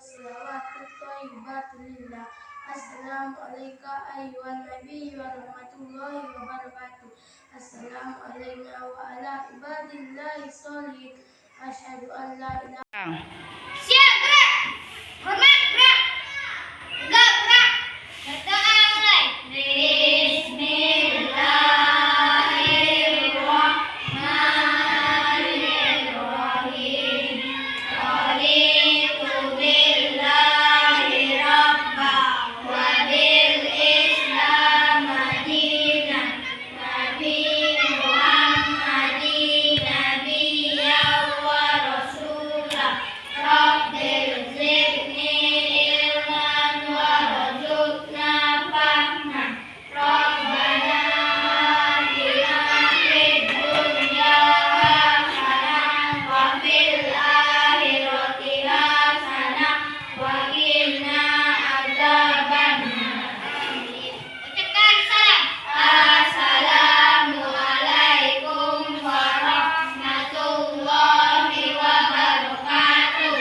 wassalawatut thayyibatu lillah. Assalamualaikum ayyuhan nabi wa rahmatullahi wa barakatuh. Assalamu alayna wa ala ibadillahi sholihin. Asyhadu an la ilaha. Siap, gerak. Hormat, gerak. Tegak, gerak. Berdoa mulai. Bismillahirrahmanirrahim. Raditu billahi rabba wa bil islam madinah. Nabi Muhammadin nabiyyan wa rasulah. Rabbil zidni ilman warzuqna fahman. Rabbana atina fid dunya hasanah wa fil akhirati hasanah wa qina adzabannar. Ucapkan salam. Assalamualaikum warahmatullahi wabarakatuh.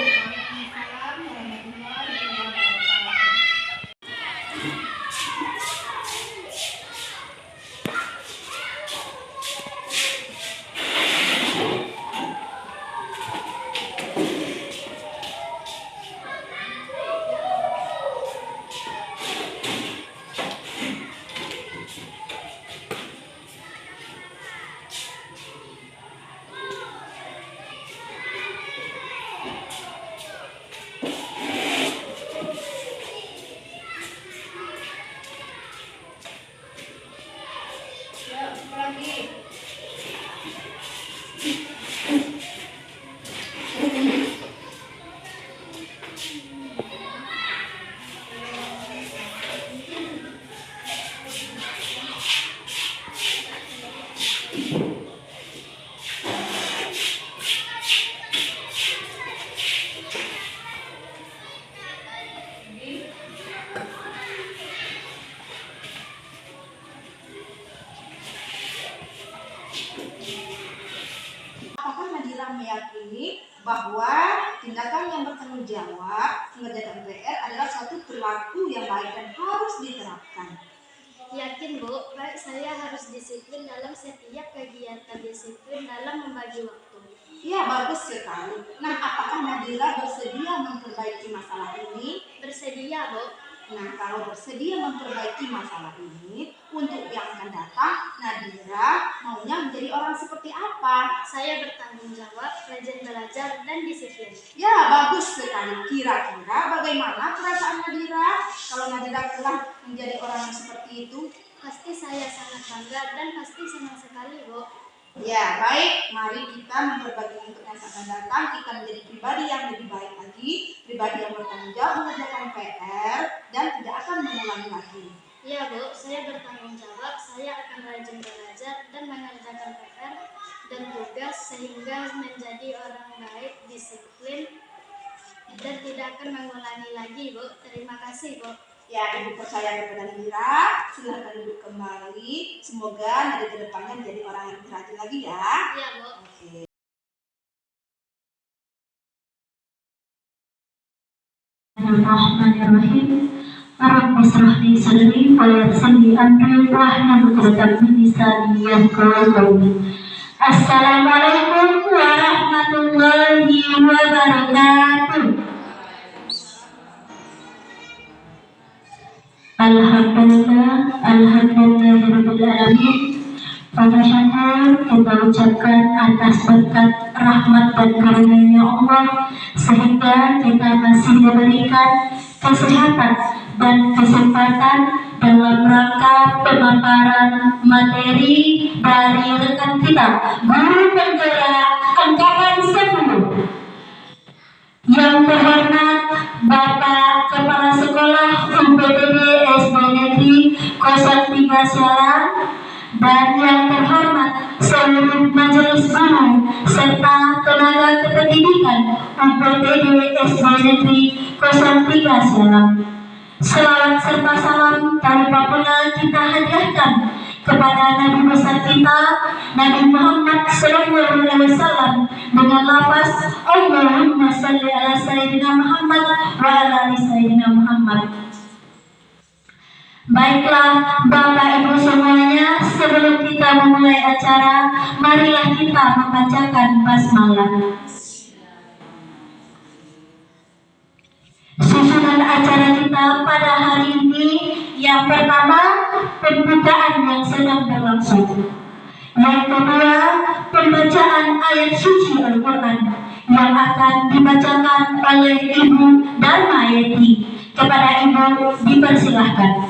Apakah Nadira meyakini bahwa tindakan yang bertanggung jawab mengerjakan PR adalah suatu perilaku yang baik dan harus diterapkan? Yakin Bu, baik saya harus disiplin dalam setiap kegiatan, disiplin dalam membagi waktu. Ya, bagus sekali. Nah, apakah Nadira bersedia memperbaiki masalah ini? Bersedia Bu. Nah, kalau bersedia memperbaiki masalah ini, untuk yang akan datang, Nadira maunya menjadi orang seperti apa? Saya bertanggung jawab, rajin belajar, dan disiplin. Ya, bagus sekali. Kira-kira bagaimana perasaan Nadira kalau Nadira telah menjadi orang yang seperti itu? Pasti saya sangat bangga dan pasti senang sekali Bu. Ya, baik. Mari kita memperbaiki untuk yang akan datang. Kita menjadi pribadi yang lebih baik lagi, pribadi yang bertanggung jawab mengerjakan PR dan tidak akan mengulangi lagi. Ya Bu, saya bertanggung jawab, saya akan rajin belajar dan mengerjakan PR dan tugas sehingga menjadi orang baik, disiplin, dan tidak akan mengulangi lagi Bu. Terima kasih Bu. Ya, Ibu percaya kepada Nadira. Silahkan duduk kembali. Semoga dari kedepannya menjadi orang yang lebih rajin lagi ya. Iya Bu. Oke. Bismillahirrahmanirrahim. Rabbi shrah li sadri wa yassir li amri wahlul 'uqdatam min lisani yafqahu qawli. Assalamualaikum warahmatullahi wabarakatuh. Alhamdulillahirabbil alamin. Pada syukur kita ucapkan atas berkat rahmat dan karunia Allah sehingga kita masih diberikan kesehatan dan kesempatan dalam rangka pemaparan materi dari rekan kita guru penggerak angkatan 10. Yang terhormat Bapak Kepala Sekolah UPTD SD Negeri 03 Sialang dan yang terhormat seluruh majelis guru serta tenaga kependidikan UPTD SD Negeri 03 Sialang. Selawat serta salam tanpa pernah kita hadiahkan kepada Nabi besar kita Nabi Muhammad SAW dengan lafaz Allahumma salli ala Sayyidina Muhammad wa ala ali Sayyidina Muhammad. Baiklah Bapak Ibu semuanya, sebelum kita memulai acara, marilah kita membacakan basmalah. Susunan acara kita pada hari ini, yang pertama pembukaan yang sedang berlangsung, yang kedua pembacaan ayat suci Al-Quran yang akan dibacakan oleh Ibu Darmayeti. Kepada Ibu dipersilahkan.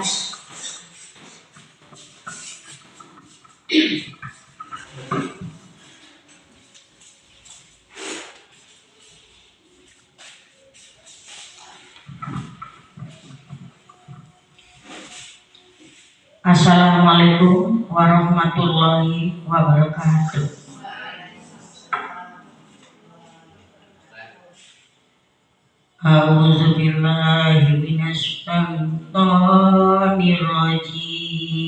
Assalamualaikum warahmatullahi wabarakatuh. A'udzubillahi minasyaitonir rajim.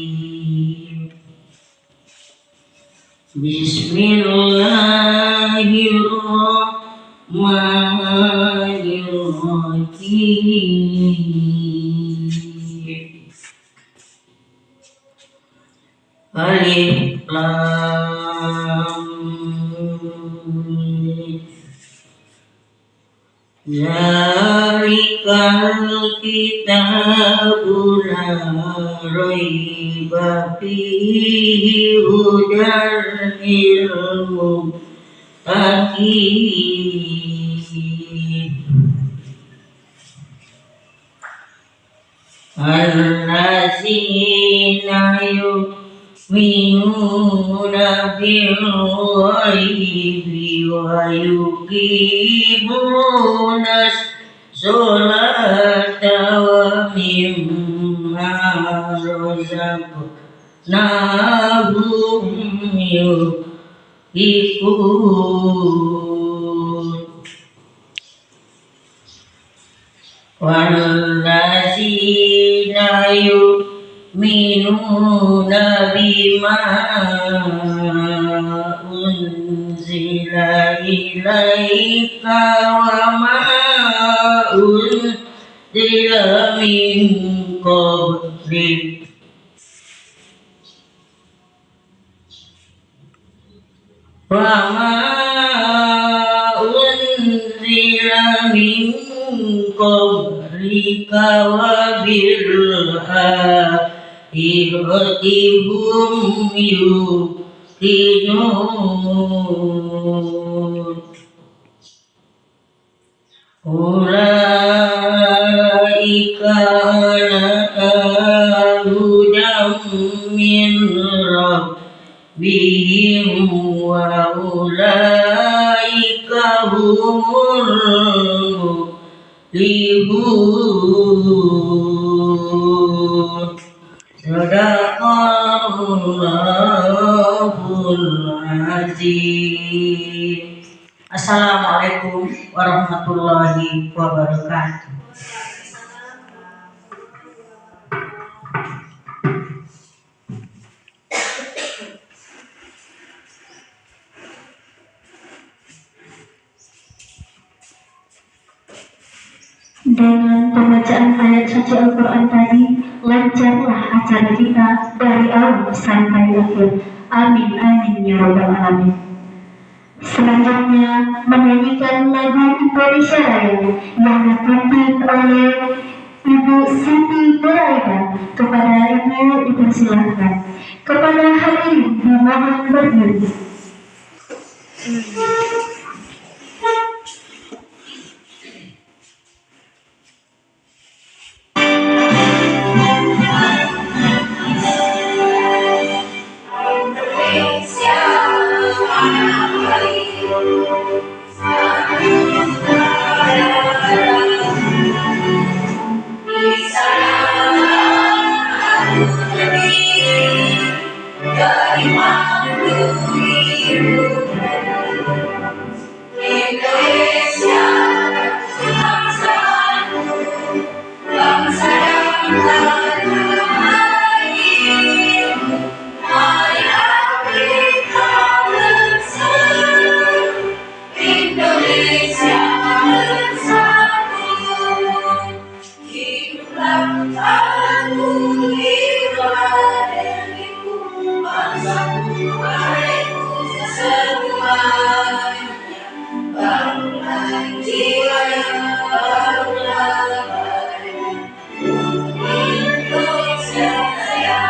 Bismillahirrahmanirrahim. Alif Lam Mim. Zalikal kitabu la raiba fihi hudal lil muttaqin allazina yu'minuna bil ghaibi wa yuqimunas sholata wa mimma razaqnahum yunfiqun wallazina yu'minuna bima unzila ilaika wa ma unzila min qablik wa ma unzila min qablika wa bil akhirati hum yuqinun ulaika ala hudam min rabbihim wa ulaika humul muflihun. Sadaqallahul azim. Assalamualaikum warahmatullahi wabarakatuh. Dengan pembacaan ayat suci Al-Quran tadi, lancarlah acara kita dari awal sampai akhir. Amin, amin, ya Rabbal Alamin. Selanjutnya menyanyikan lagu Indonesia Raya yang dipimpin oleh Ibu Siti Nuraida. Kepada Ibu dipersilahkan. Kepada hadirin dimohon berdiri. semuanya, bangunlah jiwa yang berlari, Indonesia Raya.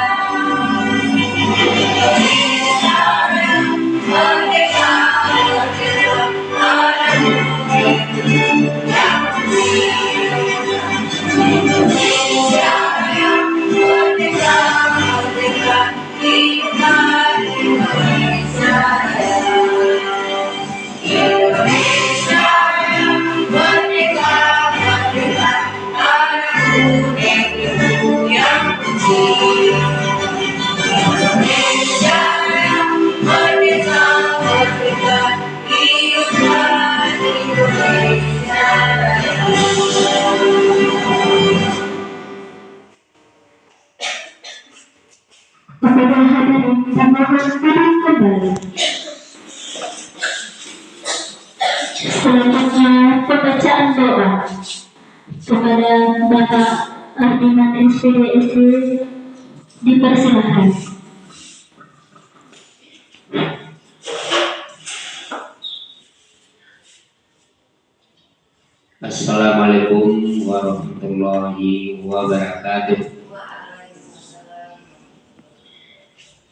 Indonesia Raya, merdeka, merdeka, tanahku yang Indonesia Raya, merdeka, merdeka, hiduplah Indonesia Raya. Indonesia Raya, merdeka, merdeka, tanahku negeriku yang suci. Indonesia Raya, merdeka, merdeka, hiduplah Indonesia Raya. Kepada hadirin dimohon duduk kembali. Selanjutnya pembacaan doa kepada Bapak Ardiman SPDSD dipersilakan. Assalamualaikum warahmatullahi wabarakatuh.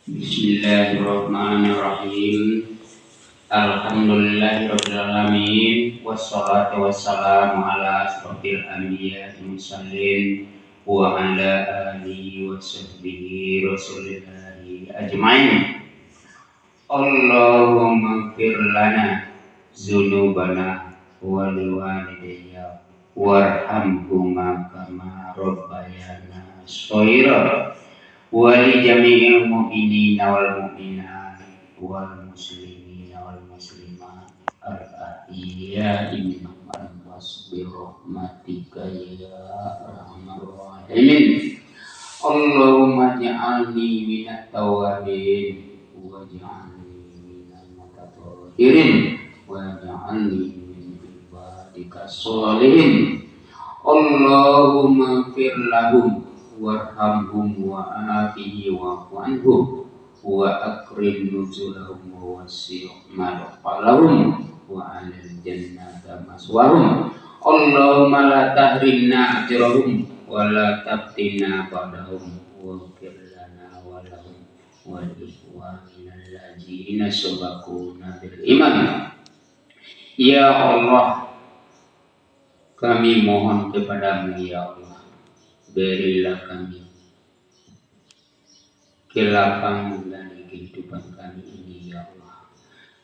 Bismillahirrahmanirrahim. Alhamdulillahirabbil alamin, wassalatu wassalamu ala asyrofil anbiya'i wal mursalin wa ala alihi wa sahbihi rasulillahi ajmain. Allahumma ighfir lana dzunubana wa liwalidayya warhamhuma kama rabbayana shaghira wa li jami'il mu'minina wal mu'minat wal muslimina wal muslimat al-ahya'i minhum al-amwat bi rahmatika ya arhamar rahimin. Allahumma ja'alni minat tawabin wa ja'alni minal mutatahhirin wa ja'alni min ibadika sholihin. Allahumma fir lahum warhamhum wa afihi wa'fu anhum wa akrim nuzulahum wa wasi' madkhalahum wa alal jannata maswahum. Allahumma la tahrimna ajrahum wa la taftina ba'dahum wa ighfir lana wa lahum wa li ikhwanina allazina sabaquna bil iman. Ya Allah, kami mohon kepadamu ya Allah, berilah kami kelapangan dari kehidupan kami ini ya Allah,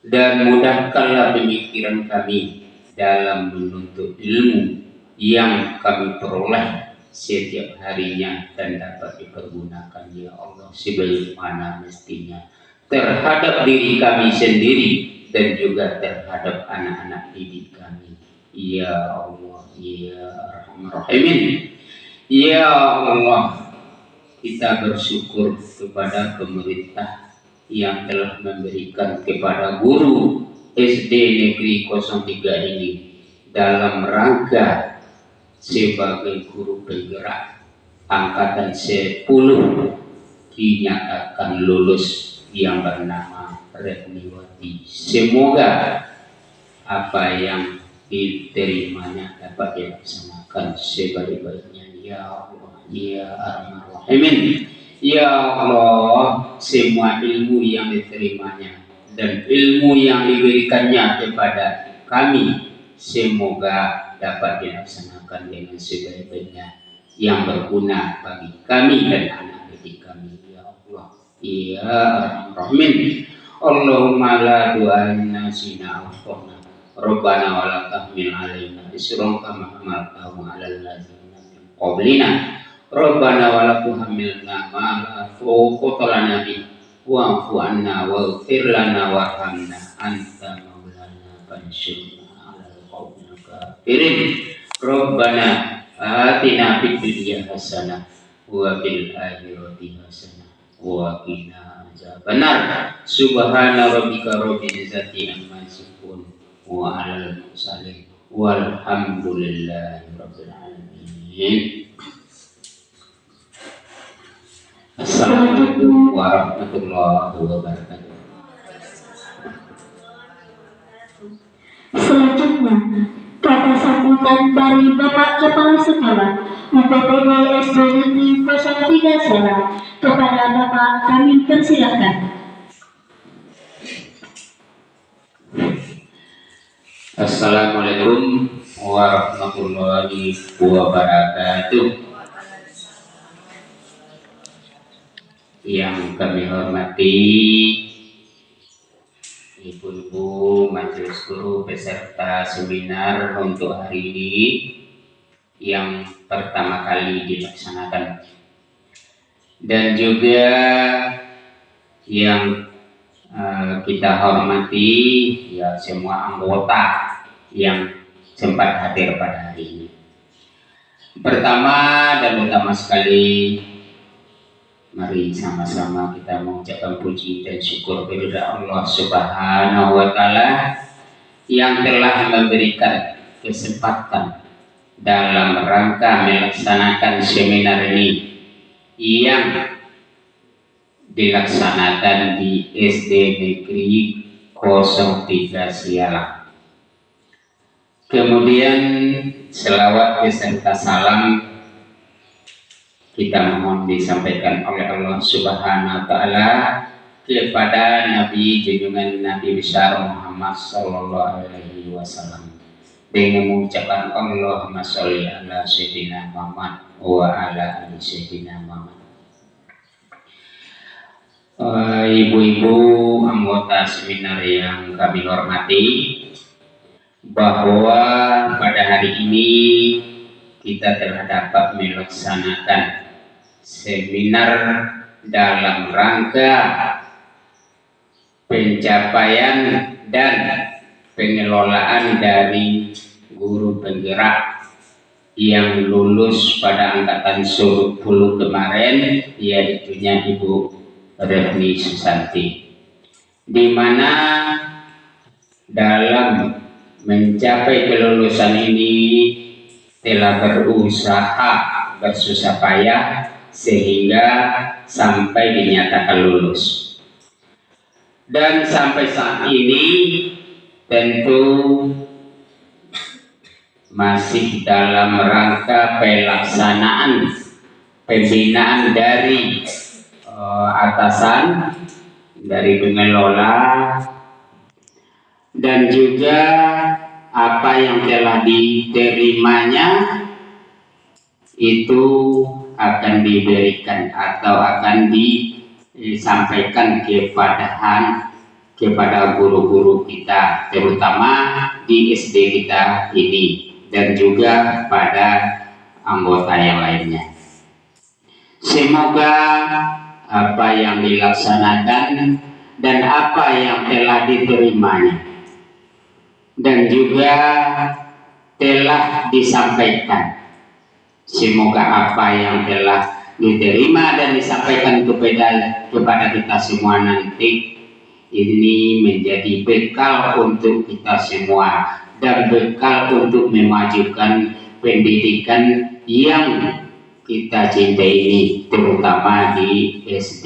dan mudahkanlah pemikiran kami dalam menuntut ilmu yang kami peroleh setiap harinya dan dapat dipergunakan ya Allah sebagaimana mestinya terhadap diri kami sendiri dan juga terhadap anak-anak didik kami ya Allah ya Arhamar Rahimin. Ya Allah, kita bersyukur kepada pemerintah yang telah memberikan kepada guru SD Negeri 03 ini dalam rangka sebagai guru penggerak angkatan 10 dinyatakan lulus yang bernama Retniwati. Semoga apa yang diterimanya dapat dilaksanakan sebaik-baiknya ya Allah ya Arhamar Rahimin. Ya Allah, semua ilmu yang diterimanya dan ilmu yang diberikannya kepada kami semoga dapat dilaksanakan dengan sebaik-baiknya yang berguna bagi kami dan anak didik kami ya Allah ya Arhamar Rahimin. Allahumma la du'anna sina afqana Rabbana wa la tahmil alaina isran kama hamaltahu 'alal ladzina min qablina Rabbana wa la tuhammilna ma la taqata lana bihi wa'fu 'anna waghfir lana warhamna anta maulana fansurna 'alal qaumil kafirin. Rabbana atina fid dunya hasanah wa fil akhirati hasanah wa qina adzabannar. Subhana rabbika rabbil izzati amma yasifun wa 'alal mursalin walhamdulillahi rabbil alamin. Assalamualaikum warahmatullahi wabarakatuh. Selanjutnya, kata sambutan dari Bapak Kepala Sekolah UPTD SD Negeri 03 Serang kepada Bapak kami persilakan. Assalamualaikum warahmatullahi wabarakatuh. Yang kami hormati ibu-ibu majelis guru peserta seminar untuk hari ini yang pertama kali dilaksanakan, dan juga yang kita hormati ya semua anggota yang sempat hadir pada hari ini. Pertama dan utama sekali, mari sama-sama kita mengucapkan puji dan syukur kepada Allah Subhanahu wa Ta'ala yang telah memberikan kesempatan dalam rangka melaksanakan seminar ini yang dilaksanakan di SD Negeri 03 Sialang. Kemudian selawat beserta salam kita mohon disampaikan oleh Allah Subhanahu wa Ta'ala kepada Nabi junjungan Nabi besar Muhammad sallallahu alaihi wasallam dengan mengucapkan Allahumma sholli ala sayyidina Muhammad wa ala ali sayyidina Muhammad. Ibu-ibu anggota seminar yang kami hormati, bahwa pada hari ini kita telah dapat melaksanakan seminar dalam rangka pencapaian dan pengelolaan dari guru penggerak yang lulus pada angkatan 10 kemarin, yaitu Ibu Refni Susanti, di mana dalam mencapai kelulusan ini telah berusaha bersusah payah sehingga sampai dinyatakan lulus. Dan sampai saat ini tentu masih dalam rangka pelaksanaan pembinaan dari atasan, dari pengelola, dan juga apa yang telah diterimanya itu akan diberikan atau akan disampaikan kepada guru-guru kita, terutama di SD kita ini, dan juga pada anggota yang lainnya. Semoga apa yang dilaksanakan dan apa yang telah diterimanya dan juga telah disampaikan, semoga apa yang telah diterima dan disampaikan kepada kita semua nanti ini menjadi bekal untuk kita semua dan bekal untuk memajukan pendidikan yang kita cintai ini, terutama di SD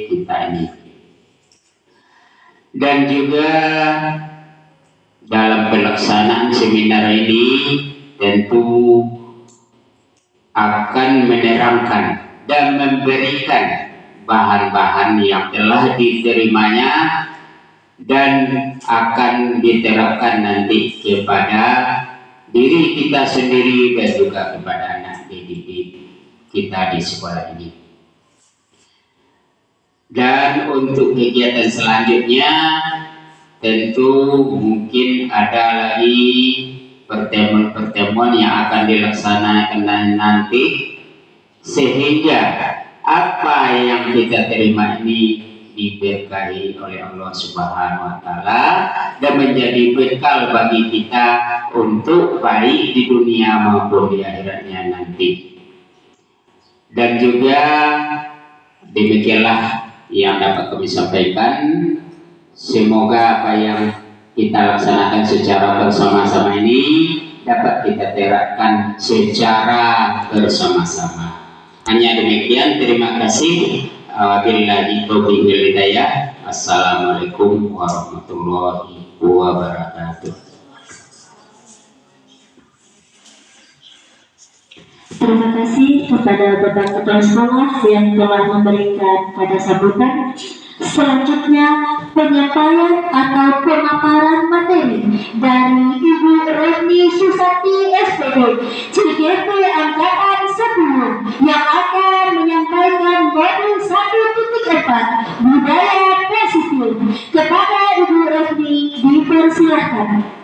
kita ini. Dan juga dalam pelaksanaan seminar ini tentu akan menerangkan dan memberikan bahan-bahan yang telah diterimanya dan akan diterapkan nanti kepada diri kita sendiri dan juga kepada anak didik kita di sekolah ini. Dan untuk kegiatan selanjutnya tentu mungkin ada lagi pertemuan-pertemuan yang akan dilaksanakan nanti, sehingga apa yang kita terima ini diberkahi oleh Allah Subhanahu wa Ta'ala dan menjadi bekal bagi kita untuk baik di dunia maupun di akhiratnya nanti. Dan juga demikianlah yang dapat kami sampaikan. Semoga apa yang kita laksanakan secara bersama-sama ini dapat kita terapkan secara bersama-sama. Hanya demikian, terima kasih. Wabillahi taufiq wal hidayah. Assalamualaikum warahmatullahi wabarakatuh. Terima kasih kepada Bapak Kepala Sekolah yang telah memberikan pada sambutan. Selanjutnya penyampaian atau pemaparan materi dari Ibu Reni Susati SPD CGP Angkatan 10 yang akan menyampaikan modul 1.4 budaya positif. Kepada Ibu Reni dipersilakan.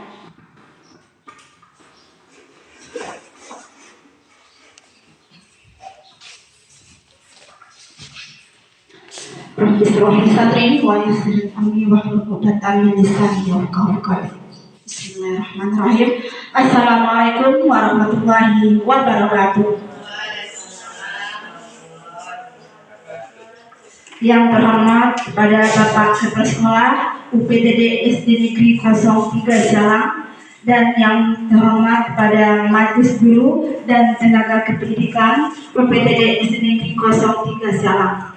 Bismillahirrahmanirrahim. Assalamualaikum warahmatullahi wabarakatuh. Yang terhormat kepada Bapak Kepala Sekolah UPTD SD Negeri 03 Jalang, dan yang terhormat kepada Majelis Guru dan Tenaga Kependidikan UPTD SD Negeri 03 Jalang.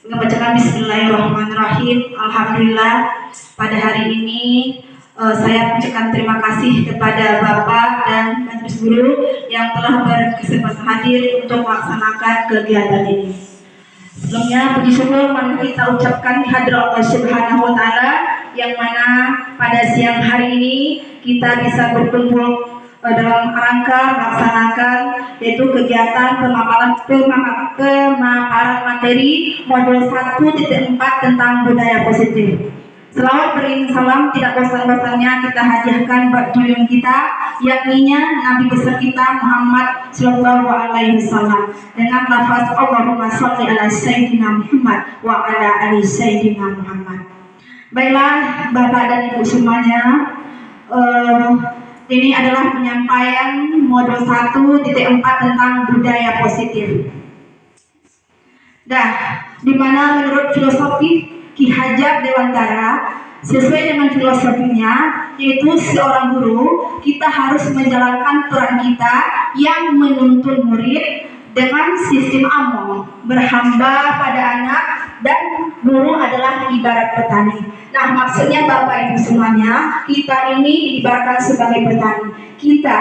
Membacakan Bismillahirrahmanirrahim. Alhamdulillah, pada hari ini saya mengucapkan terima kasih kepada Bapak dan Majelis Guru yang telah berkesempatan hadir untuk melaksanakan kegiatan ini. Sebelumnya puji syukur mari kita ucapkan di hadirat Allah Subhanahu wa taala, yang mana pada siang hari ini kita bisa berkumpul dalam rangka melaksanakan yaitu kegiatan pemaparan materi modul 1.4 tentang budaya positif. Selawat beriring salam tidak bosan-bosannya kita hadiahkan buat duyung kita, yakninya Nabi besar kita Muhammad Sallallahu Alaihi Wasallam dengan lafaz Allahumma sholli ala Sayyidina Muhammad wa ala ali Sayyidina Muhammad. Baiklah Bapak dan Ibu semuanya, ini adalah penyampaian modul 1.4 tentang budaya positif. Di mana menurut filosofi Ki Hajar Dewantara, sesuai dengan filosofinya, yaitu seorang guru, kita harus menjalankan peran kita yang menuntun murid dengan sistem among, berhamba pada anak, dan guru adalah ibarat petani. Nah, maksudnya Bapak Ibu semuanya, kita ini diibaratkan sebagai petani. Kita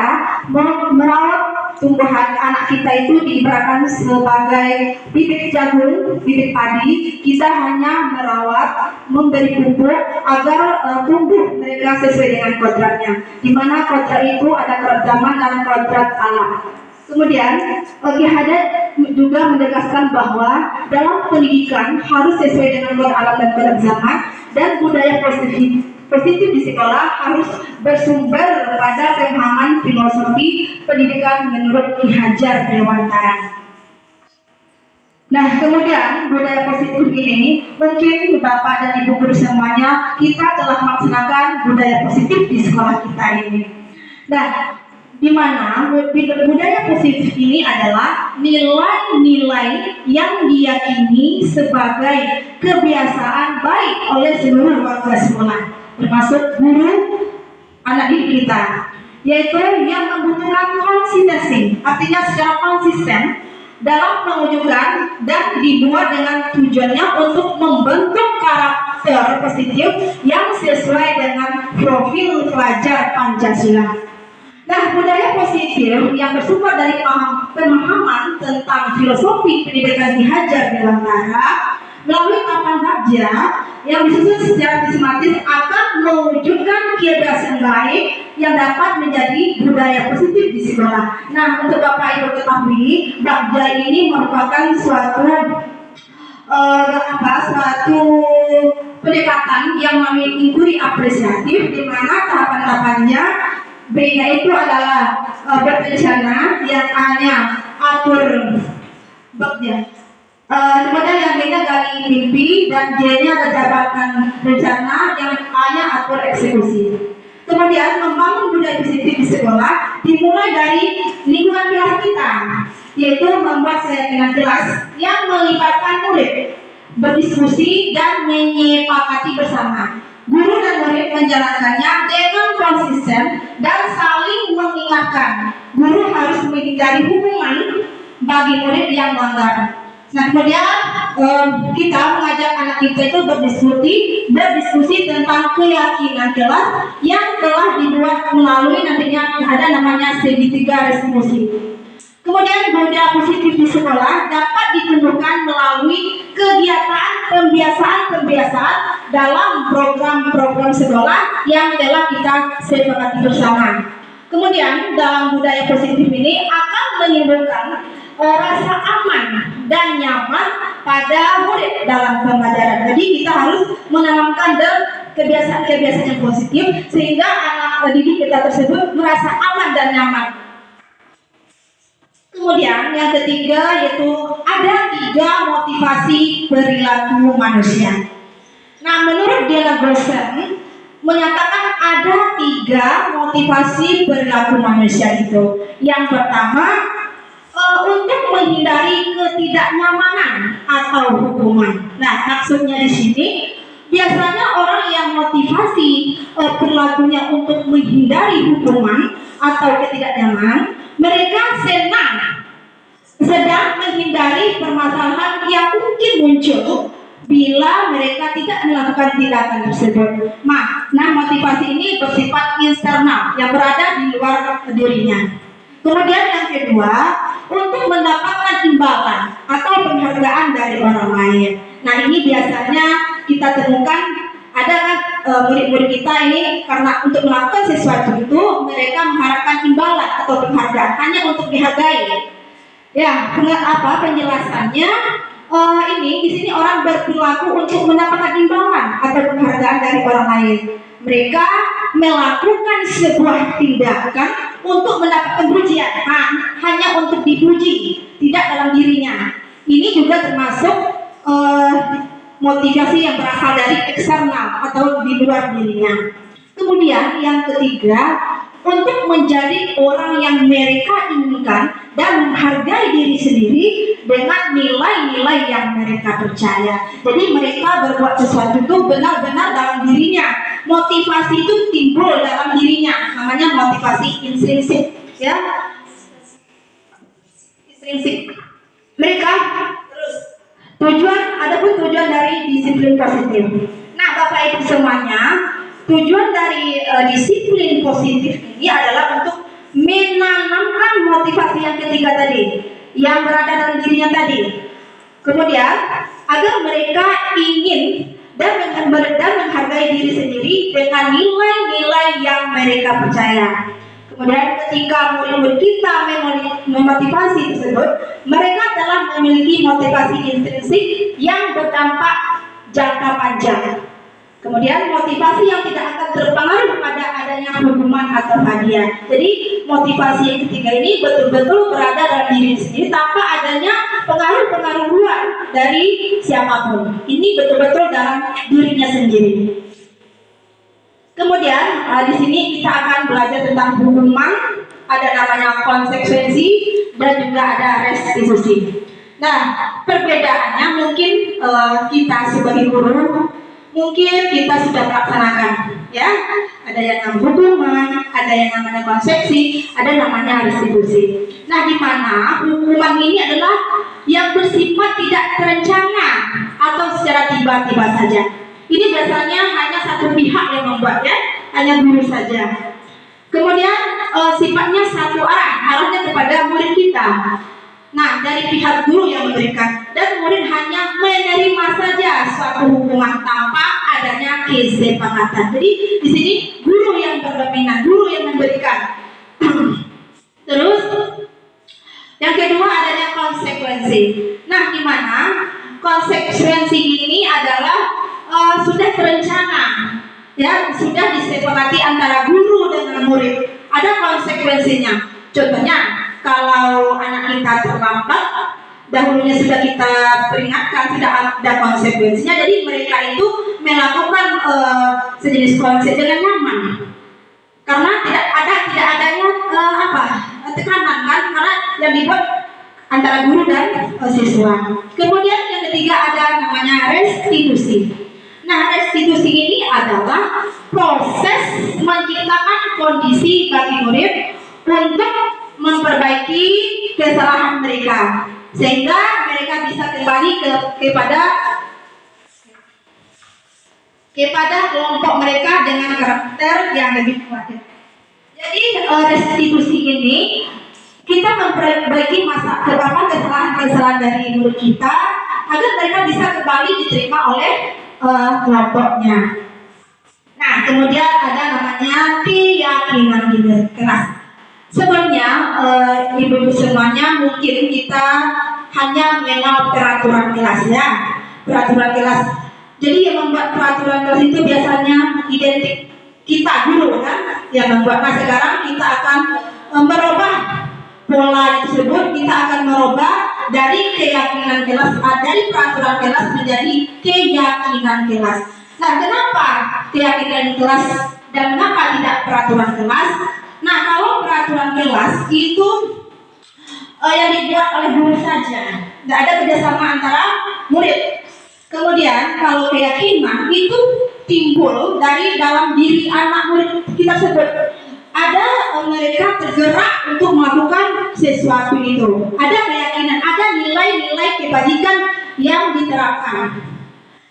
merawat tumbuhan anak kita itu diibaratkan sebagai bibit jagung, bibit padi. Kita hanya merawat, memberi pupuk agar tumbuh mereka sesuai dengan kodratnya. Di mana kodrat itu ada kodrat zaman dan kodrat alam. Kemudian Ki Hajar juga menegaskan bahwa dalam pendidikan harus sesuai dengan kodrat alam dan kodrat zaman, dan budaya positif di sekolah harus bersumber pada pemahaman filosofi pendidikan menurut Ki Hajar Dewantara. Nah, kemudian budaya positif ini mungkin Bapak dan Ibu guru semuanya kita telah melaksanakan budaya positif di sekolah kita ini. Nah, di mana budaya positif ini adalah nilai-nilai yang diyakini sebagai kebiasaan baik oleh seluruh warga sekolah, termasuk guru, anak didik kita, yaitu yang membutuhkan konsistensi, artinya secara konsisten dalam mewujudkan dan dibuat dengan tujuannya untuk membentuk karakter positif yang sesuai dengan profil pelajar Pancasila. Nah, budaya positif yang bersumber dari pemahaman tentang filosofi pendidikan Ki Hajar Dewantara melalui tahapan kerja yang disusun secara sistematis akan mewujudkan kebiasaan baik yang dapat menjadi budaya positif di sekolah. Nah, untuk Bapak Ibu ketahui, bagja ini merupakan suatu pendekatan yang melalui inquiry apresiatif, di mana tahapan-tahapannya B-nya itu adalah berencana, yang A-nya atur bagja. Kemudian yang B-nya gali mimpi, dan J-nya ada jabatan rencana, yang A-nya atur eksekusi. Kemudian membangun budaya positif di sekolah dimulai dari lingkungan kelas kita, yaitu membuat keyakinan kelas yang melibatkan murid berdiskusi dan menyepakati bersama. Guru dan murid menjalankannya dengan konsisten dan saling mengingatkan. Guru harus menghindari hubungan bagi murid yang melanggar. Nah, kemudian kita mengajak anak kita itu berdiskusi tentang keyakinan kelas yang telah dibuat melalui nantinya ada namanya segitiga resolusi. Kemudian budaya positif di sekolah dapat ditumbuhkan melalui kegiatan pembiasaan dalam program-program sekolah yang telah kita sepakati bersama. Kemudian dalam budaya positif ini akan menimbulkan rasa aman dan nyaman pada murid dalam pembelajaran. Jadi kita harus menanamkan kebiasaan-kebiasaan yang positif sehingga anak didik kita tersebut merasa aman dan nyaman. Kemudian yang ketiga yaitu ada 3 motivasi perilaku manusia. Nah, menurut Diana Grosser menyatakan ada 3 motivasi perilaku manusia itu. Yang pertama, untuk menghindari ketidaknyamanan atau hukuman. Nah, maksudnya di sini biasanya orang yang motivasi perilakunya untuk menghindari hukuman atau ketidaknyamanan, mereka sedang menghindari permasalahan yang mungkin muncul bila mereka tidak melakukan tindakan tersebut. Nah, motivasi ini bersifat eksternal yang berada di luar dirinya. Kemudian yang kedua, untuk mendapatkan imbalan atau penghargaan dari orang lain. Nah, ini biasanya kita temukan ada kan murid-murid kita ini karena untuk melakukan sesuatu itu mereka mengharapkan imbalan atau penghargaan hanya untuk dihargai. Ya, penjelasannya? Ini di sini orang berperilaku untuk mendapatkan imbalan atau penghargaan dari orang lain. Mereka melakukan sebuah tindakan untuk mendapatkan pujian, hanya untuk dipuji, tidak dalam dirinya. Ini juga termasuk motivasi yang berasal dari eksternal atau di luar dirinya. Kemudian yang ketiga, untuk menjadi orang yang mereka inginkan dan menghargai diri sendiri dengan nilai-nilai yang mereka percaya. Jadi mereka berbuat sesuatu itu benar-benar dalam dirinya. Motivasi itu timbul dalam dirinya, namanya motivasi intrinsik, ya. Intrinsik. Mereka adapun tujuan dari disiplin positif. Nah, Bapak Ibu semuanya, tujuan dari disiplin positif ini adalah untuk menanamkan motivasi yang ketiga tadi, yang berada dalam dirinya tadi. Kemudian agar mereka ingin dan menghargai diri sendiri dengan nilai-nilai yang mereka percaya. Kemudian ketika murid-murid kita memotivasi tersebut, mereka telah memiliki motivasi intrinsik yang berdampak jangka panjang. Kemudian motivasi yang tidak akan terpengaruh pada adanya hukuman atau hadiah. Jadi motivasi yang ketiga ini betul-betul berada dalam diri sendiri tanpa adanya pengaruh-pengaruh luar dari siapapun. Ini betul-betul dalam dirinya sendiri. Kemudian di sini kita akan belajar tentang hukuman, ada namanya konsekuensi dan juga ada restitusi. Nah, perbedaannya mungkin kita sebagai guru mungkin kita sudah melaksanakan, ya. Ada yang namanya hukuman, ada yang namanya konsekuensi, ada namanya restitusi. Nah, di mana hukuman ini adalah yang bersifat tidak terencana atau secara tiba-tiba saja. Ini biasanya hanya satu pihak yang membuatnya, hanya guru saja. Kemudian sifatnya satu arahnya kepada murid kita. Nah, dari pihak guru yang memberikan dan murid hanya menerima saja suatu hukuman tanpa adanya kesepakatan. Jadi di sini guru yang berdominan, guru yang memberikan. Terus yang kedua adanya konsekuensi. Nah, di mana konsekuensi ini adalah sudah terencana, ya, sudah disepakati antara guru dengan murid. Ada konsekuensinya. Contohnya, kalau anak kita terlambat, dahulunya sudah kita peringatkan, tidak ada konsekuensinya. Jadi mereka itu melakukan sejenis konsep dengan nyaman, karena tidak adanya tekanan kan, karena yang dibuat antara guru dan siswa. Kemudian yang ketiga ada namanya restitusi. Nah, restitusi ini adalah proses menciptakan kondisi bagi murid untuk memperbaiki kesalahan mereka, sehingga mereka bisa kembali kepada kelompok mereka dengan karakter yang lebih kuat. Jadi restitusi ini kita memperbaiki kesalahan dari murid kita agar mereka bisa kembali diterima oleh kelompoknya. Nah, kemudian ada namanya keyakinan kelas. Sebenarnya ibu-ibu semuanya mungkin kita hanya mengenal peraturan kelas ya, peraturan kelas. Jadi yang membuat peraturan kelas itu biasanya identik kita dulu kan, yang membuat. Nah, sekarang kita akan merubah pola tersebut. Kita akan merubah dari keyakinan kelas, dari peraturan kelas menjadi keyakinan kelas. Nah, kenapa keyakinan kelas dan kenapa tidak peraturan kelas? Nah, kalau peraturan kelas itu yang dibuat oleh guru saja, tidak ada kerjasama antara murid. Kemudian kalau keyakinan itu timbul dari dalam diri anak murid kita sebut. Ada mereka tergerak untuk melakukan sesuatu itu. Ada keyakinan, ada nilai-nilai kebajikan yang diterapkan.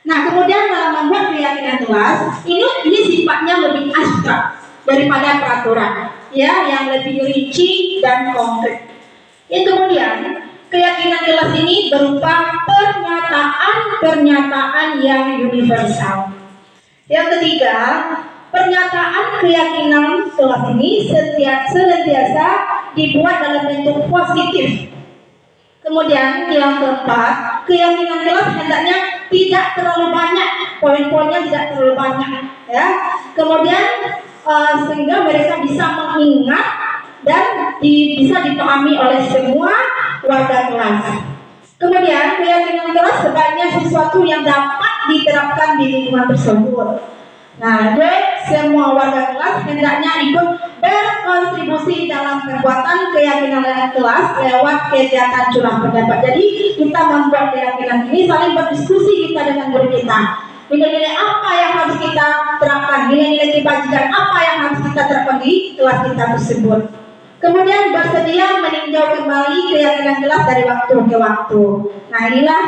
Nah, kemudian dalam membuat keyakinan kelas ini sifatnya lebih abstrak daripada peraturan, ya, yang lebih rinci dan konkret. Yang kemudian keyakinan kelas ini berupa pernyataan yang universal. Yang ketiga, pernyataan keyakinan kelas ini senantiasa dibuat dalam bentuk positif. Kemudian yang keempat, keyakinan kelas hendaknya tidak terlalu banyak, poin-poinnya tidak terlalu banyak, ya. Kemudian sehingga mereka bisa mengingat dan bisa dipahami oleh semua warga kelas. Kemudian keyakinan kelas sebaiknya sesuatu yang dapat diterapkan di lingkungan tersebut. Nah, jadi semua warga kelas hendaknya ikut berkontribusi dalam pembuatan keyakinan kelas lewat kegiatan curah pendapat. Jadi kita membuat keyakinan ini saling berdiskusi kita dengan guru kita. Nilai-nilai apa yang harus kita terapkan, nilai-nilai kebajikan apa yang harus kita terapkan di kelas kita tersebut. Kemudian bersedia meninjau kembali keyakinan kelas dari waktu ke waktu. Nah, inilah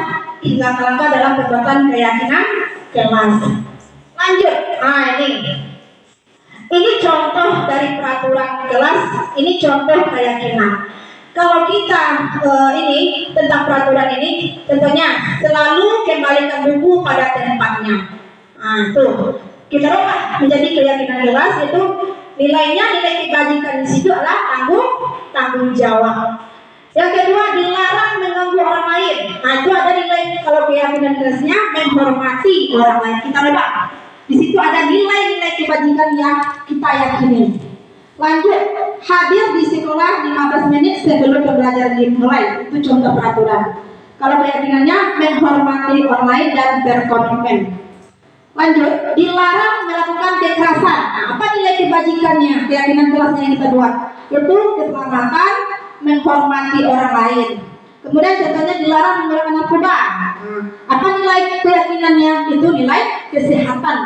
langkah-langkah dalam pembuatan keyakinan kelas. Lanjut, nah ini contoh dari peraturan kelas, ini contoh keyakinan. Kalau kita ini tentang peraturan ini, tentunya selalu kembalikan buku pada tempatnya. Nah, tuh kita ubah menjadi keyakinan kelas, itu nilainya, nilai kebajikan di situ adalah tanggung jawab. Yang kedua, dilarang mengganggu orang lain. Nah, itu ada nilai, kalau keyakinan kelasnya menghormati orang lain. Kita ubah. Di situ ada nilai-nilai kebajikan yang kita yakini. Lanjut, hadir di sekolah 15 menit sebelum pembelajaran dimulai. Itu contoh peraturan. Kalau keyakinannya menghormati orang lain dan berkomitmen. Lanjut, dilarang melakukan kekerasan. Nah, apa nilai kebajikannya? Keyakinan kelasnya yang kita buat itu keselamatan, menghormati orang lain. Kemudian contohnya dilarang menggunakan narkoba. Apa nilai keyakinannya? Itu nilai kesehatan.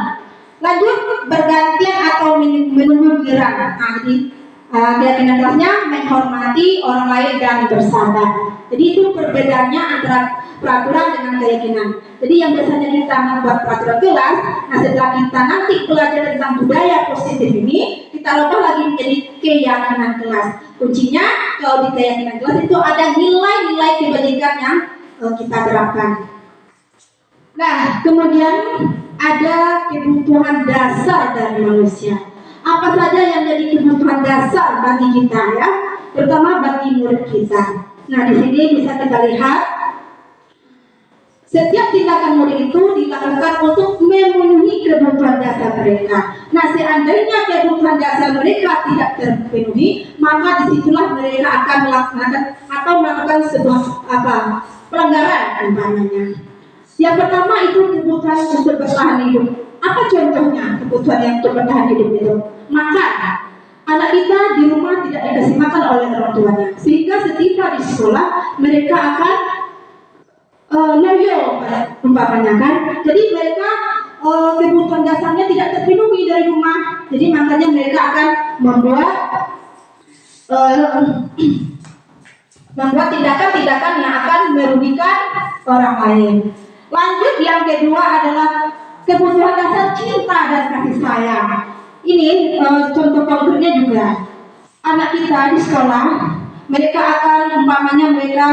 Lanjut, bergantian atau menunggu giliran. Nah, jadi keyakinan kelasnya menghormati orang lain dan bersabar. Jadi itu perbedaannya antara peraturan dengan keyakinan. Jadi yang biasanya kita membuat peraturan kelas, nah setelah kita nanti belajar tentang budaya positif ini, kita ubah lagi menjadi keyakinan kelas. Kuncinya kalau di keyakinan kelas itu ada nilai-nilai kebajikan yang kita terapkan. Nah, kemudian ada kebutuhan dasar dari manusia. Apa saja yang jadi kebutuhan dasar bagi kita, ya? Terutama bagi murid kita. Nah, di sini bisa kita lihat setiap tindakan murid itu dilakukan untuk memenuhi kebutuhan dasar mereka. Nah, seandainya kebutuhan dasar mereka tidak terpenuhi, maka disitulah mereka akan melaksanakan atau melakukan sebuah pelanggaran umpamanya. Yang pertama itu kebutuhan untuk bertahan hidup. Apa contohnya kebutuhan yang untuk bertahan hidup itu? Makan. Anak kita di rumah tidak dikasih makan oleh orang tuanya, sehingga setiba di sekolah mereka akan loyo umpamanya kan. Jadi mereka kebutuhan dasarnya tidak terpenuhi dari rumah. Jadi makanya mereka akan membuat membuat tindakan-tindakan yang akan merugikan orang lain. Lanjut, yang kedua adalah kebutuhan dasar cinta dan kasih sayang. Ini contoh konkretnya juga. Anak kita di sekolah, mereka akan umpamanya mereka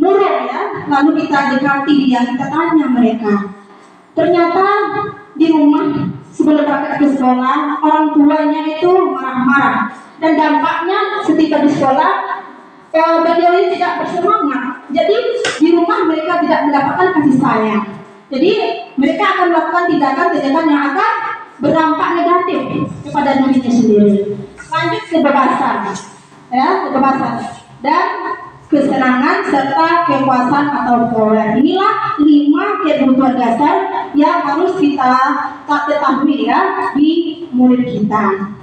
murung ya, lalu kita dekati dia, kita tanya mereka. Ternyata di rumah sebelum berangkat ke sekolah, orang tuanya itu marah-marah, dan dampaknya ketika di sekolah beliau ini tidak bersemangat. Jadi di rumah mereka tidak mendapatkan kasih sayang. Jadi mereka akan melakukan tindakan-tindakan yang akan berdampak negatif kepada dirinya sendiri. Lanjut, kebebasan, ya, kebebasan dan kesenangan serta kepuasan atau power. Inilah 5 kebutuhan dasar yang harus kita ketahui ya di murid kita.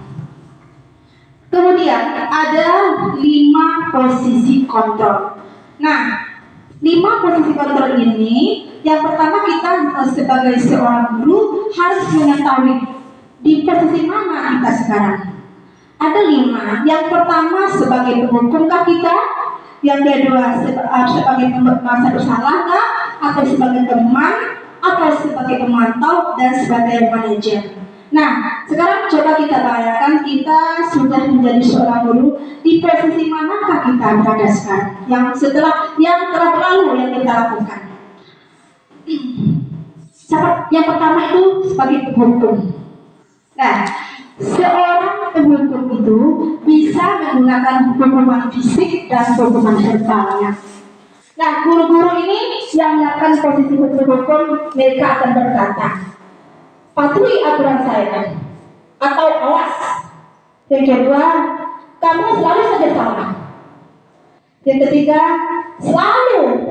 Kemudian ada 5 posisi kontrol. Nah, 5 posisi kontrol ini, yang pertama kita sebagai seorang guru harus mengetahui di posisi mana kita sekarang. Ada 5. Yang pertama sebagai penghukumkah kita, yang kedua sebagai merasa bersalahkah, atau sebagai teman, atau sebagai pemantau, dan sebagai manajer. Nah, sekarang coba kita bayangkan kita sudah menjadi seorang guru, di posisi manakah kita berada sekarang? Yang telah berlalu yang kita lakukan. Yang pertama itu sebagai penghukum. Nah, seorang penghukum itu bisa menggunakan hukuman fisik dan hukuman verbalnya. Nah, guru-guru ini yang melakukan posisi hukum, mereka akan berkata, patuhi aturan saya, atau awas. Yang kedua, kamu selalu saja salah. Yang ketiga,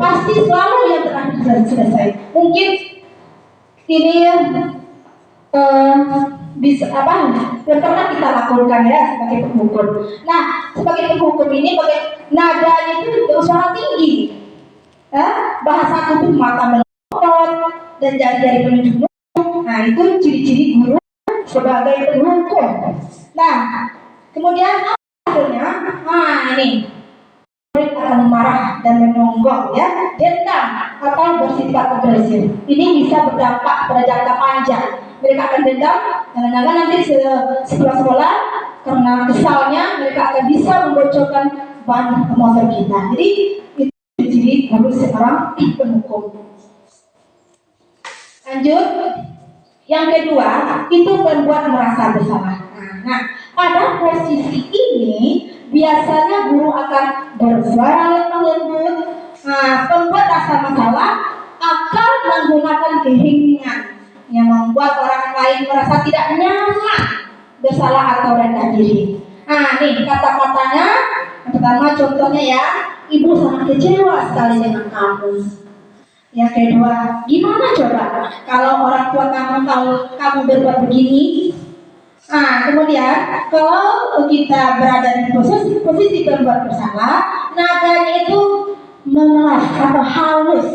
pasti selalu yang terakhir selesai. Mungkin ini bisa yang pernah kita lakukan ya sebagai penghukum. Nah, sebagai penghukum ini nadanya itu suara tinggi, ya, bahasa tubuh mata melotot dan jari-jari menunjuk. Nah, itu ciri-ciri guru sebagai penghukum. Nah, kemudian hasilnya, ini murid akan marah dan menonggok ya, dendam atau bersifat agresif. Ini bisa berdampak pada jangka panjang. Mereka akan dendam, jangan-jangan nanti setelah sekolah karena kesalnya mereka akan bisa membocorkan ban motor kita. Jadi itu ciri guru seorang penghukum. Lanjut, yang kedua itu membuat merasa bersalah. Nah, pada posisi ini biasanya guru akan bersuara lemah lembut, pembuat rasa masalah akan menggunakan keheningan yang membuat orang lain merasa tidak nyaman, bersalah atau rendah diri. Nah, nih kata-katanya, pertama contohnya ya, ibu sangat kecewa sekali dengan kamu. Yang kedua, gimana coba kalau orang tua kamu tahu kamu berbuat begini? Nah, kemudian kalau kita berada di posisi berbuat bersalah, nadanya itu memelas atau halus,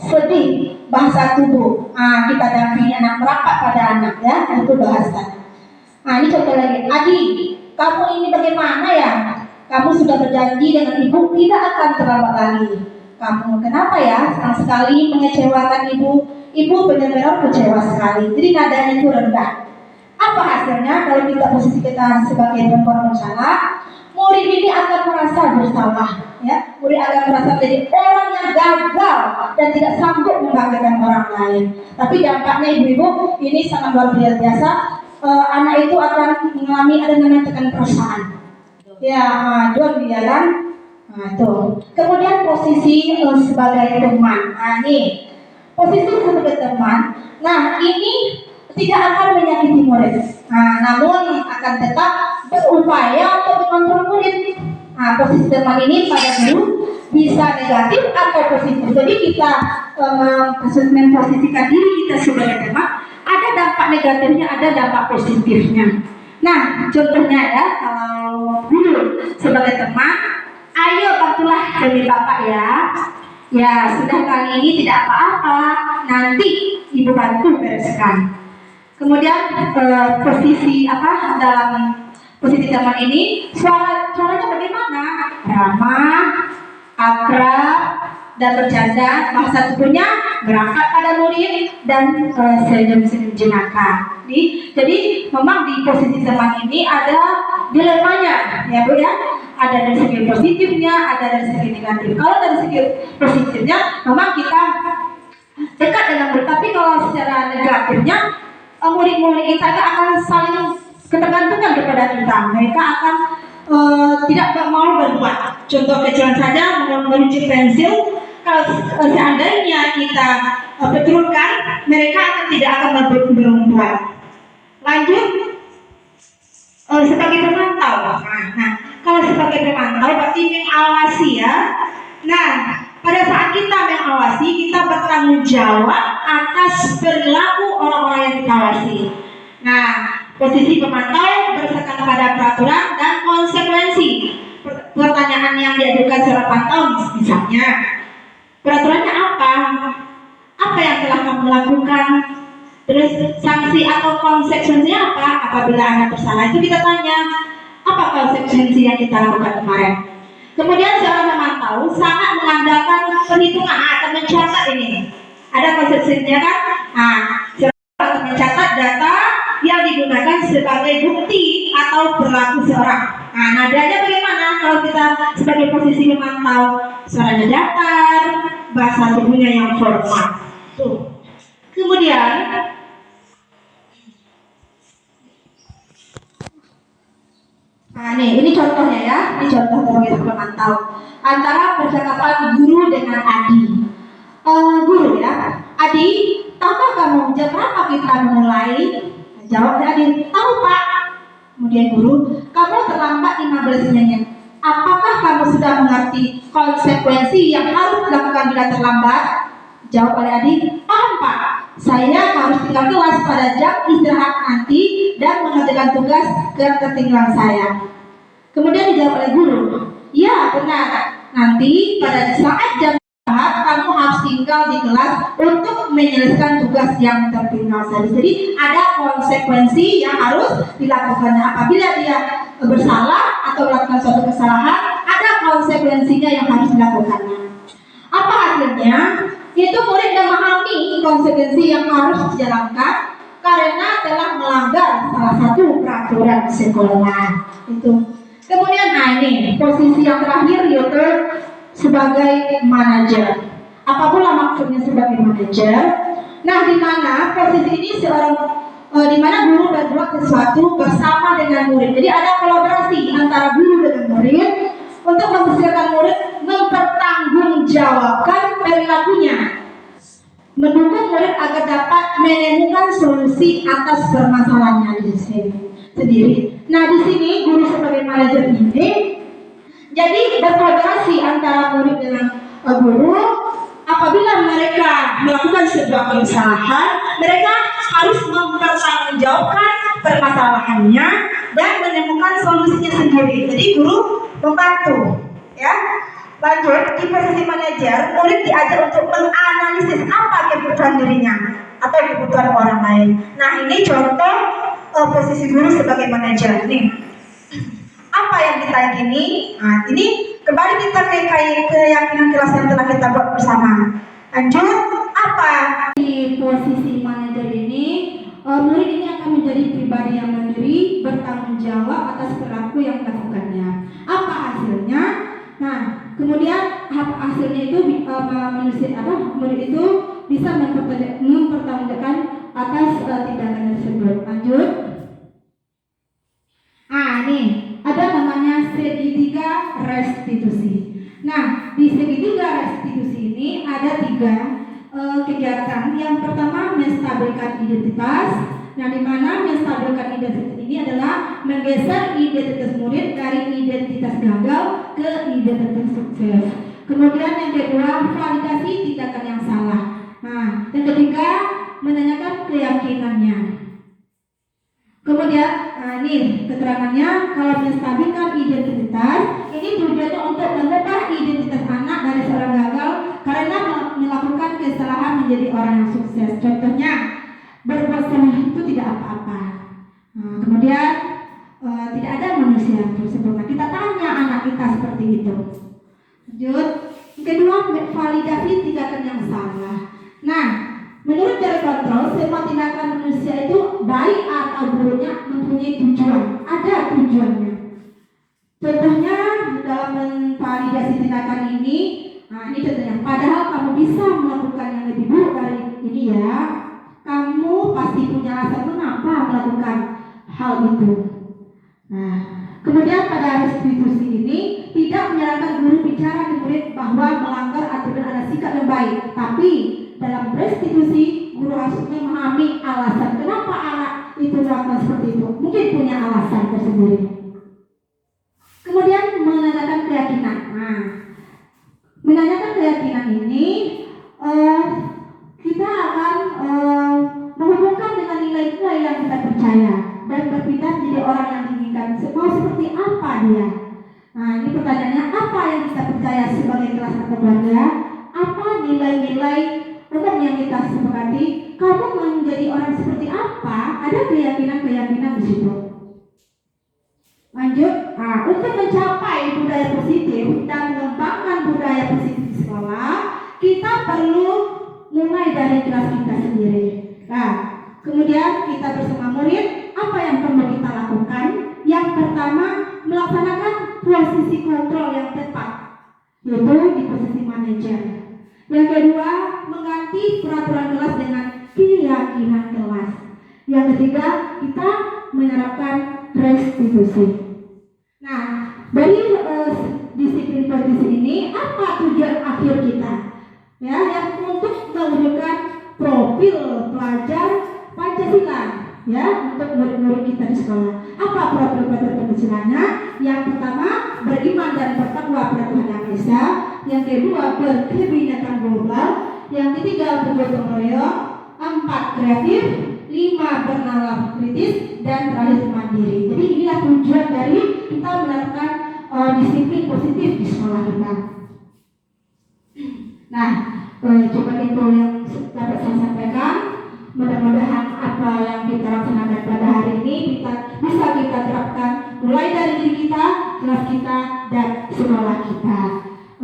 sedih, bahasa tubuh. Nah, kita dampingi anak, merapat pada anak ya, itu bahasa. Nah, ini contoh lagi. Adi, kamu ini bagaimana ya? Kamu sudah berjanji dengan ibu tidak akan terlambat lagi. Kamu kenapa ya? Senang sekali mengecewakan ibu. Ibu benar-benar kecewa sekali. Jadi nadanya itu rendah. Apa hasilnya kalau kita posisi kita sebagai perempuan bersalah? Murid ini akan merasa bersalah, ya. Murid akan merasa jadi orang yang gagal dan tidak sanggup membanggakan orang lain. Tapi dampaknya ibu-ibu ini sangat luar biasa. Anak itu akan mengalami ada namanya tekanan perasaan. Ya, John dia kan. Nah, itu. Kemudian posisi sebagai teman. Nah, ini posisi sebagai teman. Nah, ini tidak akan menyakiti murid. Nah, namun akan tetap berupaya untuk mengontrol murid. Nah, posisi teman ini pada guru bisa negatif atau positif. Jadi kita memposisikan diri kita sebagai teman, ada dampak negatifnya, ada dampak positifnya. Nah, contohnya ya, kalau guru sebagai teman, ayo bantulah demi bapak ya. Ya, sudah kali ini tidak apa-apa, nanti ibu bantu bereskan. Kemudian posisi dalam posisi teman ini suaranya bagaimana? Ramah akrab dan bercanda, bahasa tubuhnya berangkat pada murid dan senyum-senyum jenaka. Jadi memang di posisi zaman ini ada dilemanya, ya Bu ya. Ada dari segi positifnya, ada dari segi negatif. Kalau dari segi positifnya, memang kita dekat dengan murid. Tapi kalau secara negatifnya, murid-murid kita akan saling ketergantungan kepada kita. Mereka akan tidak mau berbuat. Contoh kecil saja, merujuk pensil. Kalau seandainya kita betulkan, mereka tidak akan berbuat. Lanjut, sebagai pemantau. Nah, kalau sebagai pemantau berarti mengawasi ya. Nah, pada saat kita mengawasi, kita bertanggung jawab atas perilaku orang-orang yang kita awasi. Nah, posisi pemantau berdasarkan pada peraturan dan konsekuensi. Pertanyaan yang diajukan secara pantau misalnya, peraturannya apa? Apa yang telah kamu lakukan? Terus sanksi atau konsekuensinya apa? Apabila anak bersalah, itu kita tanya, apa konsekuensi yang kita lakukan kemarin? Kemudian seorang pemantau sangat mengandalkan perhitungan atau mencatat ini. Ada konsekuensinya kan? Nah, seorang mencatat data yang digunakan sebagai bukti atau perilaku seorang. Nah, nadanya bagaimana kalau kita sebagai posisi pemantau? Suaranya datar, bahasa tubuhnya yang formal. Tuh. Kemudian nah ini contohnya ya, ini contoh sebagai pemantau antara percakapan guru dengan Adi. Guru ya, Adi, tahukah kamu jam berapa kita mulai? Jawab Adi, tahu Pak. Kemudian guru, kamu terlambat 15 menit. Apakah kamu sudah mengerti konsekuensi yang harus dilakukan bila terlambat? Jawab oleh Adi, paham Pak. Saya harus tinggal kelas pada jam istirahat nanti dan mengerjakan tugas ketertinggalan saya. Kemudian dijawab oleh guru, ya benar. Nanti pada saat jam istirahat kamu harus tinggal di kelas untuk menyelesaikan tugas yang tertinggal tadi. Jadi ada konsekuensi yang harus dilakukan. Apabila dia bersalah atau melakukan suatu kesalahan, ada konsekuensinya yang harus dilakukannya. Apa hasilnya? Itu murid memahami konsekuensi yang harus dijalankan karena telah melanggar salah satu peraturan sekolah. Itu. Kemudian ini posisi yang terakhir yaitu sebagai manajer. Apa pula maksudnya sebagai manajer? Nah, di mana posisi ini di mana guru berbuat sesuatu bersama dengan murid. Jadi ada kolaborasi antara guru dengan murid untuk mempersiapkan murid mempertanggungjawabkan perilakunya, mendukung murid agar dapat menemukan solusi atas permasalahannya di sendiri. Nah, di sini guru sebagai manajer ini jadi berkolaborasi antara murid dengan guru. Apabila mereka melakukan sebuah kesalahan, mereka harus mempertanggungjawabkan permasalahannya dan menemukan solusinya sendiri. Jadi guru membantu, ya. Lanjut, di posisi manajer, murid diajar untuk menganalisis apa kebutuhan dirinya atau kebutuhan orang lain. Nah, ini contoh posisi guru sebagai manajer. Nih, apa yang kita yakini? Nah, ini kembali kita ke keyakinan kelas yang telah kita buat bersama. Lanjut, apa? Di posisi manajer ini, murid ini akan menjadi pribadi yang mandiri, bertanggung jawab atas perilaku yang dilakukannya. Apa hasilnya? Nah, kemudian hasilnya itu murid itu bisa mempertanggungjawabkan atas tindakan tersebut. Lanjut. Ini ada namanya segitiga restitusi. Nah, di segitiga restitusi ini ada 3 kegiatan. Yang pertama menstabilkan identitas. Nah, di mana menstabilkan identitas ini adalah menggeser identitas murid dari identitas gagal ke identitas sukses. Kemudian yang kedua, validasi tindakan yang salah. Nah, yang ketiga, menanyakan keyakinannya. Kemudian, ini keterangannya, kalau menstabilkan identitas, ini tujuannya untuk mengubah identitas anak dari seorang gagal karena melakukan kesalahan menjadi orang yang sukses. Contohnya, berbuat salah itu tidak apa-apa. Kemudian tidak ada manusia yang sempurna. Kita tanya anak kita seperti itu. Lanjut. Kedua, validasi tindakan yang salah. Nah, menurut cara kontrol, semua tindakan manusia itu baik atau buruknya mempunyai tujuan, ada tujuannya. Contohnya dalam memvalidasi tindakan ini, nah ini contohnya, padahal kamu bisa melakukan yang lebih buruk dari ini ya, kamu pasti punya alasan mengapa melakukan hal itu. Nah, kemudian pada restitusi ini tidak menyarankan guru bicara ke murid bahwa melanggar aturan ada sikap yang baik, tapi dalam restitusi guru harus memahami alasan kenapa anak itu melakukan seperti itu. Mungkin punya alasan tersendiri. Kemudian menanyakan keyakinan. Nah, menanyakan keyakinan ini kita akan menghubungkan dengan nilai-nilai yang kita percaya dan berpindah menjadi orang yang diinginkan. Mau seperti apa dia? Nah, ini pertanyaannya, apa yang kita percaya sebagai kelas atau keluarga? Apa nilai-nilai umum yang kita sepakati? Kamu menjadi orang seperti apa? Ada keyakinan-keyakinan di situ. Lanjut, untuk mencapai budaya positif dan mengembangkan budaya positif di sekolah, kita perlu mulai dari kelas kita sendiri. Nah, kemudian kita bersama murid, apa yang perlu kita lakukan? Yang pertama, melaksanakan posisi kontrol yang tepat, yaitu di posisi manajer. Yang kedua, mengganti peraturan kelas dengan keyakinan kelas. Yang ketiga, kita menerapkan restitusi. Nah, dari disiplin posisi ini, apa tujuan akhir kita? Ya, yang untuk mewujudkan profil pelajar Pancasila, ya, untuk murid-murid kita di sekolah. Apa profil pelajar Pancasilanya? Yang pertama, beriman dan bertakwa pada Tuhan Yang Maha Esa. Yang kedua, berkebinekaan global. Yang ketiga, bergotong royong. 4, kreatif. 5, bernalar kritis. Dan terakhir, mandiri. Jadi inilah tujuan dari kita menerapkan disiplin positif di sekolah kita. Nah, coba itu yang dapat saya sampaikan. Mudah-mudahan apa yang kita laksanakan pada hari ini bisa kita terapkan mulai dari diri kita, kelas kita, dan sekolah kita.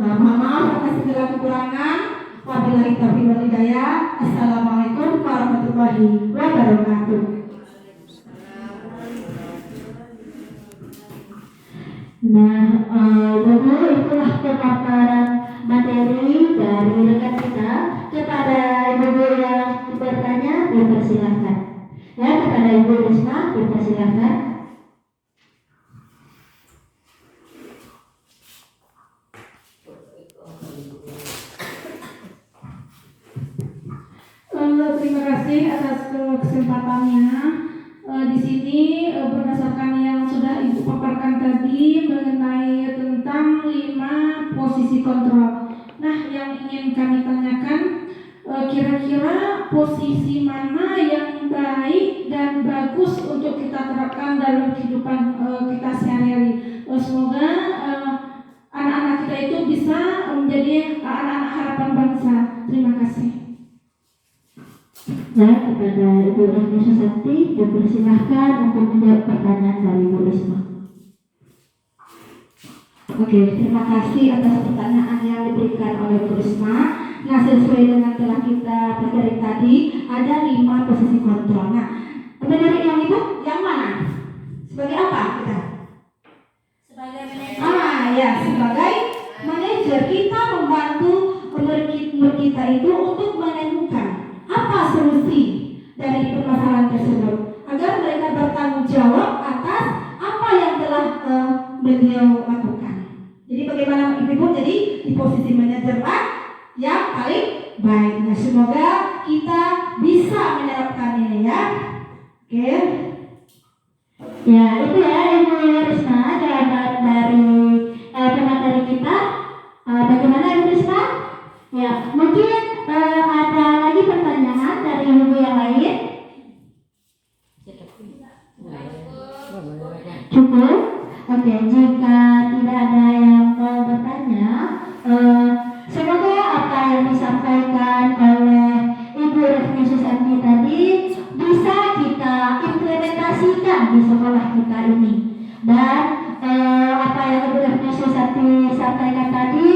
Mohon maaf atas segala kekurangan. Wabillahi taufiq wal hidayah. Assalamualaikum warahmatullahi wabarakatuh. Nah, dulu itulah pemaparan materi dari rekan kita. Kepada ibu yang bertanya, dipersilahkan. Ya, kepada Ibu Risma, dipersilahkan. Terima kasih atas kesempatannya. Di sini berdasarkan yang sudah Ibu paparkan tadi mengenai tentang 5 posisi kontrol. Nah, yang ingin kami tanyakan, kira-kira posisi mana yang baik dan bagus untuk kita terapkan dalam kehidupan kita sehari-hari. Semoga anak-anak kita itu bisa menjadi anak-anak harapan bangsa. Terima kasih. Ya, kepada Ibu Rani Susanti, dipersilahkan untuk menjawab pertanyaan dari Ibu Risma. Oke, terima kasih atas pertanyaan yang diberikan oleh Bu Risma. Nah, sesuai dengan telah kita pelajari tadi, ada 5 posisi kontrol. Nah, menurut yang itu, yang mana? Sebagai apa kita? Sebagai manajer. Ya, sebagai manajer kita membantu murid kita itu untuk menemukan apa solusi dari permasalahan tersebut agar mereka bertanggung jawab atas apa yang telah beliau lakukan. Jadi bagaimana Ibu jadi di posisi manajer yang paling baik. Nah, semoga kita bisa menerapkan ini ya. Oke. Ya, itu ya Ibu Risma, jawaban dari pemateri kita. Bagaimana Ibu Risma? Ya, mungkin ada lagi pertanyaan dari ibu yang lain? Cukup? Oke, jika tidak ada yang mau bertanya, semoga apa yang disampaikan oleh Ibu Rani Susanti tadi bisa kita implementasikan di sekolah kita ini. Dan apa yang Ibu Rani Susanti sampaikan tadi